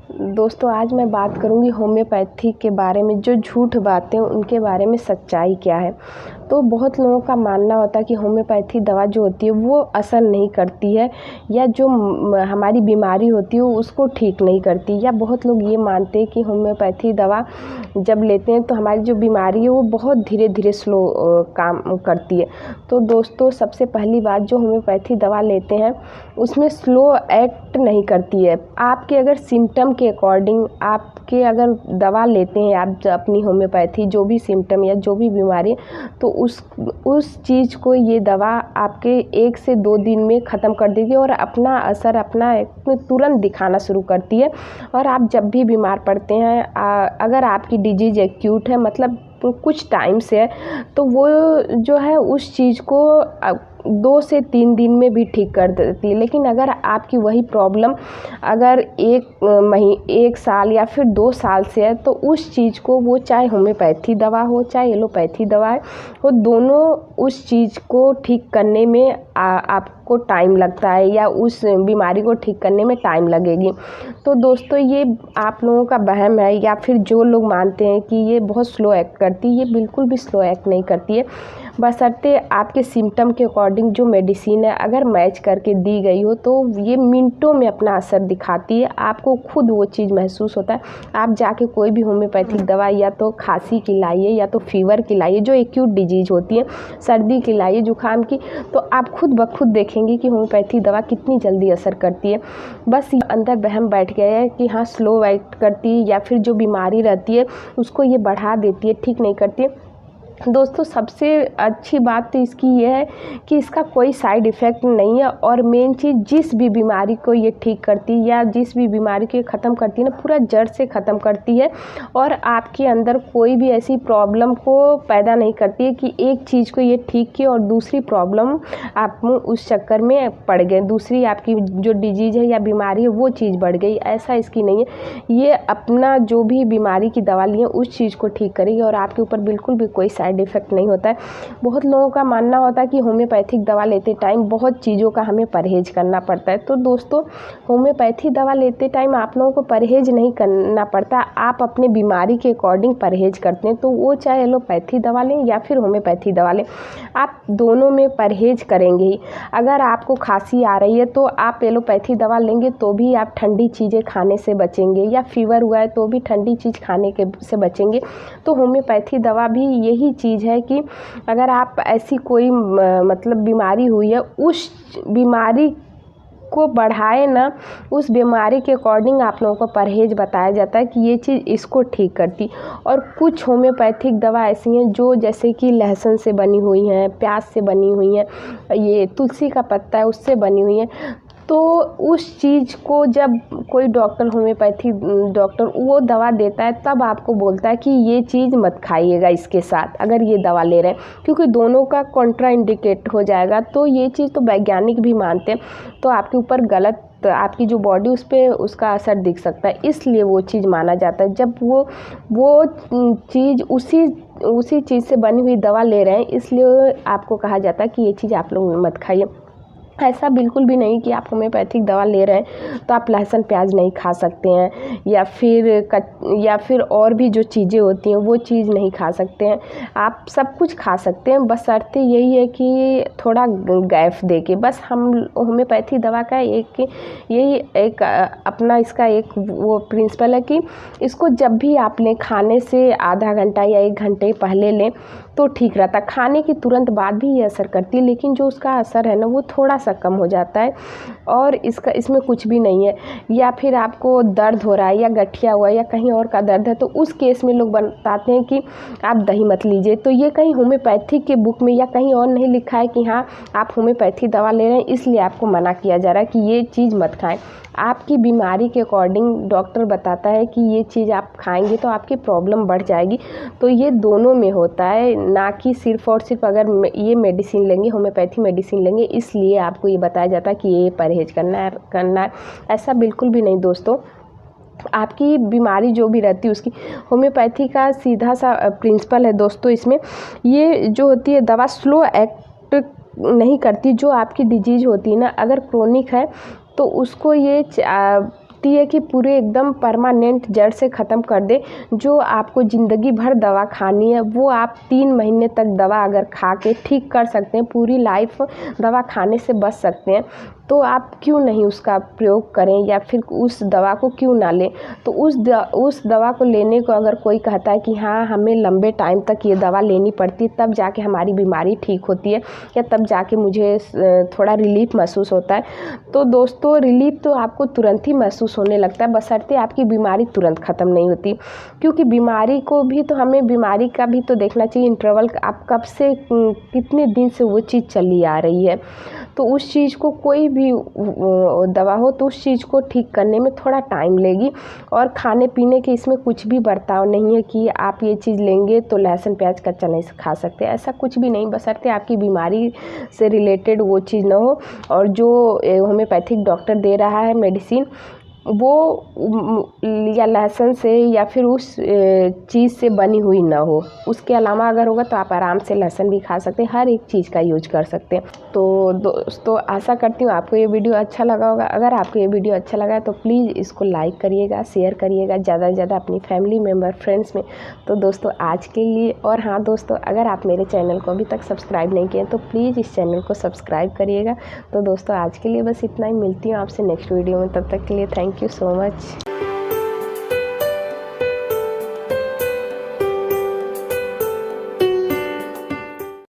दोस्तों आज मैं बात करूंगी होम्योपैथी के बारे में। जो झूठ बातें उनके बारे में सच्चाई क्या है। तो बहुत लोगों का मानना होता है कि होम्योपैथी दवा जो होती है वो असर नहीं करती है, या जो हमारी बीमारी होती है उसको ठीक नहीं करती, या बहुत लोग ये मानते हैं कि होम्योपैथी दवा जब लेते हैं तो हमारी जो बीमारी है वो बहुत धीरे धीरे स्लो काम करती है। तो दोस्तों सबसे पहली बात, जो होम्योपैथी दवा लेते हैं उसमें स्लो एक्ट नहीं करती है। आपके अगर सिम्टम के अकॉर्डिंग आपके अगर दवा लेते हैं आप अपनी होम्योपैथी, जो भी सिम्टम या जो भी बीमारी, तो उस चीज़ को ये दवा आपके 1 से 2 दिन में ख़त्म कर देगी और अपना असर तुरंत दिखाना शुरू करती है। और आप जब भी बीमार पड़ते हैं, अगर आपकी डिजीज़ एक्यूट है, मतलब कुछ टाइम से है, तो वो जो है उस चीज़ को 2 से 3 दिन में भी ठीक कर देती है। लेकिन अगर आपकी वही प्रॉब्लम अगर 1 साल या फिर 2 साल से है, तो उस चीज़ को, वो चाहे होम्योपैथी दवा हो चाहे एलोपैथी दवा है, वो दोनों उस चीज़ को ठीक करने में आपको टाइम लगता है, या उस बीमारी को ठीक करने में टाइम लगेगी। तो दोस्तों ये आप लोगों का वहम है, या फिर जो लोग मानते हैं कि ये बहुत स्लो एक्ट करती है, ये बिल्कुल भी स्लो एक्ट नहीं करती है। बशर्ते आपके सिम्टम के अकॉर्डिंग जो मेडिसिन है अगर मैच करके दी गई हो, तो ये मिनटों में अपना असर दिखाती है। आपको खुद वो चीज़ महसूस होता है। आप जाके कोई भी होम्योपैथिक दवा, या तो खांसी की लाइए या तो फीवर की लाइए, जो एक्यूट डिजीज़ होती है, सर्दी की लाइए, जुकाम की, तो आप खुद ब खुद देखेंगे कि होम्योपैथी दवा कितनी जल्दी असर करती है। बस अंदर वहम बैठ गया है कि हाँ स्लो एक्ट करती है, या फिर जो बीमारी रहती है उसको ये बढ़ा देती है, ठीक नहीं करती है। दोस्तों सबसे अच्छी बात तो इसकी ये है कि इसका कोई साइड इफ़ेक्ट नहीं है, और मेन चीज़, जिस भी बीमारी को ये ठीक करती है या जिस भी बीमारी को ये ख़त्म करती है ना, पूरा जड़ से ख़त्म करती है। और आपके अंदर कोई भी ऐसी प्रॉब्लम को पैदा नहीं करती है कि एक चीज़ को ये ठीक की और दूसरी प्रॉब्लम आप उस चक्कर में पड़ गए, दूसरी आपकी जो डिजीज़ है या बीमारी है वो चीज़ बढ़ गई। ऐसा इसकी नहीं है। ये अपना जो भी बीमारी की दवा ली है उस चीज़ को ठीक करेगी, और आपके ऊपर बिल्कुल भी कोई साइड इफ़ेक्ट नहीं होता है। बहुत लोगों का मानना होता है कि होम्योपैथिक दवा लेते टाइम बहुत चीज़ों का हमें परहेज़ करना पड़ता है। तो दोस्तों होम्योपैथी दवा लेते टाइम आप लोगों को परहेज़ नहीं करना पड़ता, आप अपने बीमारी के अकॉर्डिंग परहेज़ करते हैं। तो वो चाहे एलोपैथी दवा लें या फिर होम्योपैथी दवा लें, आप दोनों में परहेज़ करेंगे ही। अगर आपको खांसी आ रही है तो आप एलोपैथी दवा लेंगे तो भी आप ठंडी चीज़ें खाने से बचेंगे, या फीवर हुआ है तो भी ठंडी चीज़ खाने के से बचेंगे। तो होम्योपैथी दवा भी यही चीज़ है कि अगर आप ऐसी कोई मतलब बीमारी हुई है, उस बीमारी को बढ़ाए ना, उस बीमारी के अकॉर्डिंग आप लोगों को परहेज़ बताया जाता है कि ये चीज़ इसको ठीक करती। और कुछ होम्योपैथिक दवा ऐसी हैं जो जैसे कि लहसुन से बनी हुई हैं, प्याज से बनी हुई हैं, ये तुलसी का पत्ता है उससे बनी हुई हैं। तो उस चीज़ को जब कोई डॉक्टर, होम्योपैथी डॉक्टर वो दवा देता है, तब आपको बोलता है कि ये चीज़ मत खाइएगा इसके साथ अगर ये दवा ले रहे हैं, क्योंकि दोनों का कॉन्ट्रा इंडिकेट हो जाएगा। तो ये चीज़ तो वैज्ञानिक भी मानते हैं, तो आपके ऊपर गलत, आपकी जो बॉडी उस पर उसका असर दिख सकता है, इसलिए वो चीज़ माना जाता है। जब वो चीज़ उसी चीज़ से बनी हुई दवा ले रहे हैं, इसलिए आपको कहा जाता है कि ये चीज़ आप लोग मत खाइए। ऐसा बिल्कुल भी नहीं कि आप होम्योपैथिक दवा ले रहे हैं तो आप लहसुन प्याज नहीं खा सकते हैं, या फिर और भी जो चीज़ें होती हैं वो चीज़ नहीं खा सकते हैं। आप सब कुछ खा सकते हैं, बस शर्त यही है कि थोड़ा गैप दे के। बस हम होम्योपैथी दवा का यही एक अपना इसका एक वो प्रिंसिपल है कि इसको जब भी आप लें, खाने से आधा घंटा या 1 घंटे पहले लें तो ठीक रहता। खाने के तुरंत बाद भी ये असर करती है, लेकिन जो उसका असर है ना वो थोड़ा सा कम हो जाता है, और इसमें कुछ भी नहीं है। या फिर आपको दर्द हो रहा है, या गठिया हुआ है, या कहीं और का दर्द है, तो उस केस में लोग बताते हैं कि आप दही मत लीजिए। तो ये कहीं होम्योपैथिक के बुक में या कहीं और नहीं लिखा है कि हाँ आप होम्योपैथी दवा ले रहे हैं इसलिए आपको मना किया जा रहा है कि ये चीज़ मत खाएं। आपकी बीमारी के अकॉर्डिंग डॉक्टर बताता है कि ये चीज़ आप खाएंगे तो आपकी प्रॉब्लम बढ़ जाएगी। तो ये दोनों में होता है, ना कि सिर्फ और सिर्फ अगर ये मेडिसिन लेंगे, होम्योपैथी मेडिसिन लेंगे इसलिए आपको ये बताया जाता है कि ये परहेज़ करना है। ऐसा बिल्कुल भी नहीं दोस्तों। आपकी बीमारी जो भी रहती है उसकी, होम्योपैथी का सीधा सा प्रिंसिपल है दोस्तों, इसमें ये जो होती है दवा स्लो एक्ट नहीं करती। जो आपकी डिजीज़ होती है ना, अगर क्रोनिक है तो उसको ये है कि पूरे एकदम परमानेंट जड़ से ख़त्म कर दे। जो आपको ज़िंदगी भर दवा खानी है वो आप 3 महीने तक दवा अगर खा के ठीक कर सकते हैं, पूरी लाइफ दवा खाने से बच सकते हैं, तो आप क्यों नहीं उसका प्रयोग करें या फिर उस दवा को क्यों ना लें। तो उस दवा को लेने को अगर कोई कहता है कि हाँ हमें लंबे टाइम तक ये दवा लेनी पड़ती है तब जाके हमारी बीमारी ठीक होती है या तब जाके मुझे थोड़ा रिलीफ महसूस होता है, तो दोस्तों रिलीफ तो आपको तुरंत ही महसूस होने लगता है, बशर्ते आपकी बीमारी तुरंत ख़त्म नहीं होती। क्योंकि बीमारी को भी तो हमें बीमारी का भी तो देखना चाहिए इंटरवल, आप कब से कितने दिन से वो चीज़ चली आ रही है। तो उस चीज़ को कोई भी दवा हो तो उस चीज़ को ठीक करने में थोड़ा टाइम लेगी। और खाने पीने के इसमें कुछ भी बर्ताव नहीं है कि आप ये चीज़ लेंगे तो लहसुन प्याज कच्चा नहीं खा सकते, ऐसा कुछ भी नहीं, बशर्ते आपकी बीमारी से रिलेटेड वो चीज़ ना हो। और जो होम्योपैथिक डॉक्टर दे रहा है मेडिसिन वो या लहसुन से या फिर उस चीज़ से बनी हुई ना हो, उसके अलावा अगर होगा तो आप आराम से लहसुन भी खा सकते हैं, हर एक चीज़ का यूज कर सकते हैं। तो दोस्तों आशा करती हूँ आपको ये वीडियो अच्छा लगा होगा। अगर आपको ये वीडियो अच्छा लगा है तो प्लीज़ इसको लाइक करिएगा, शेयर करिएगा ज़्यादा से ज़्यादा अपनी फैमिली मेम्बर फ्रेंड्स में। तो दोस्तों आज के लिए, और हाँ दोस्तों अगर आप मेरे चैनल को अभी तक सब्सक्राइब नहीं किए तो प्लीज़ इस चैनल को सब्सक्राइब करिएगा। तो दोस्तों आज के लिए बस इतना ही, मिलती हूँ आपसे नेक्स्ट वीडियो में, तब तक के लिए थैंक यू सो मच।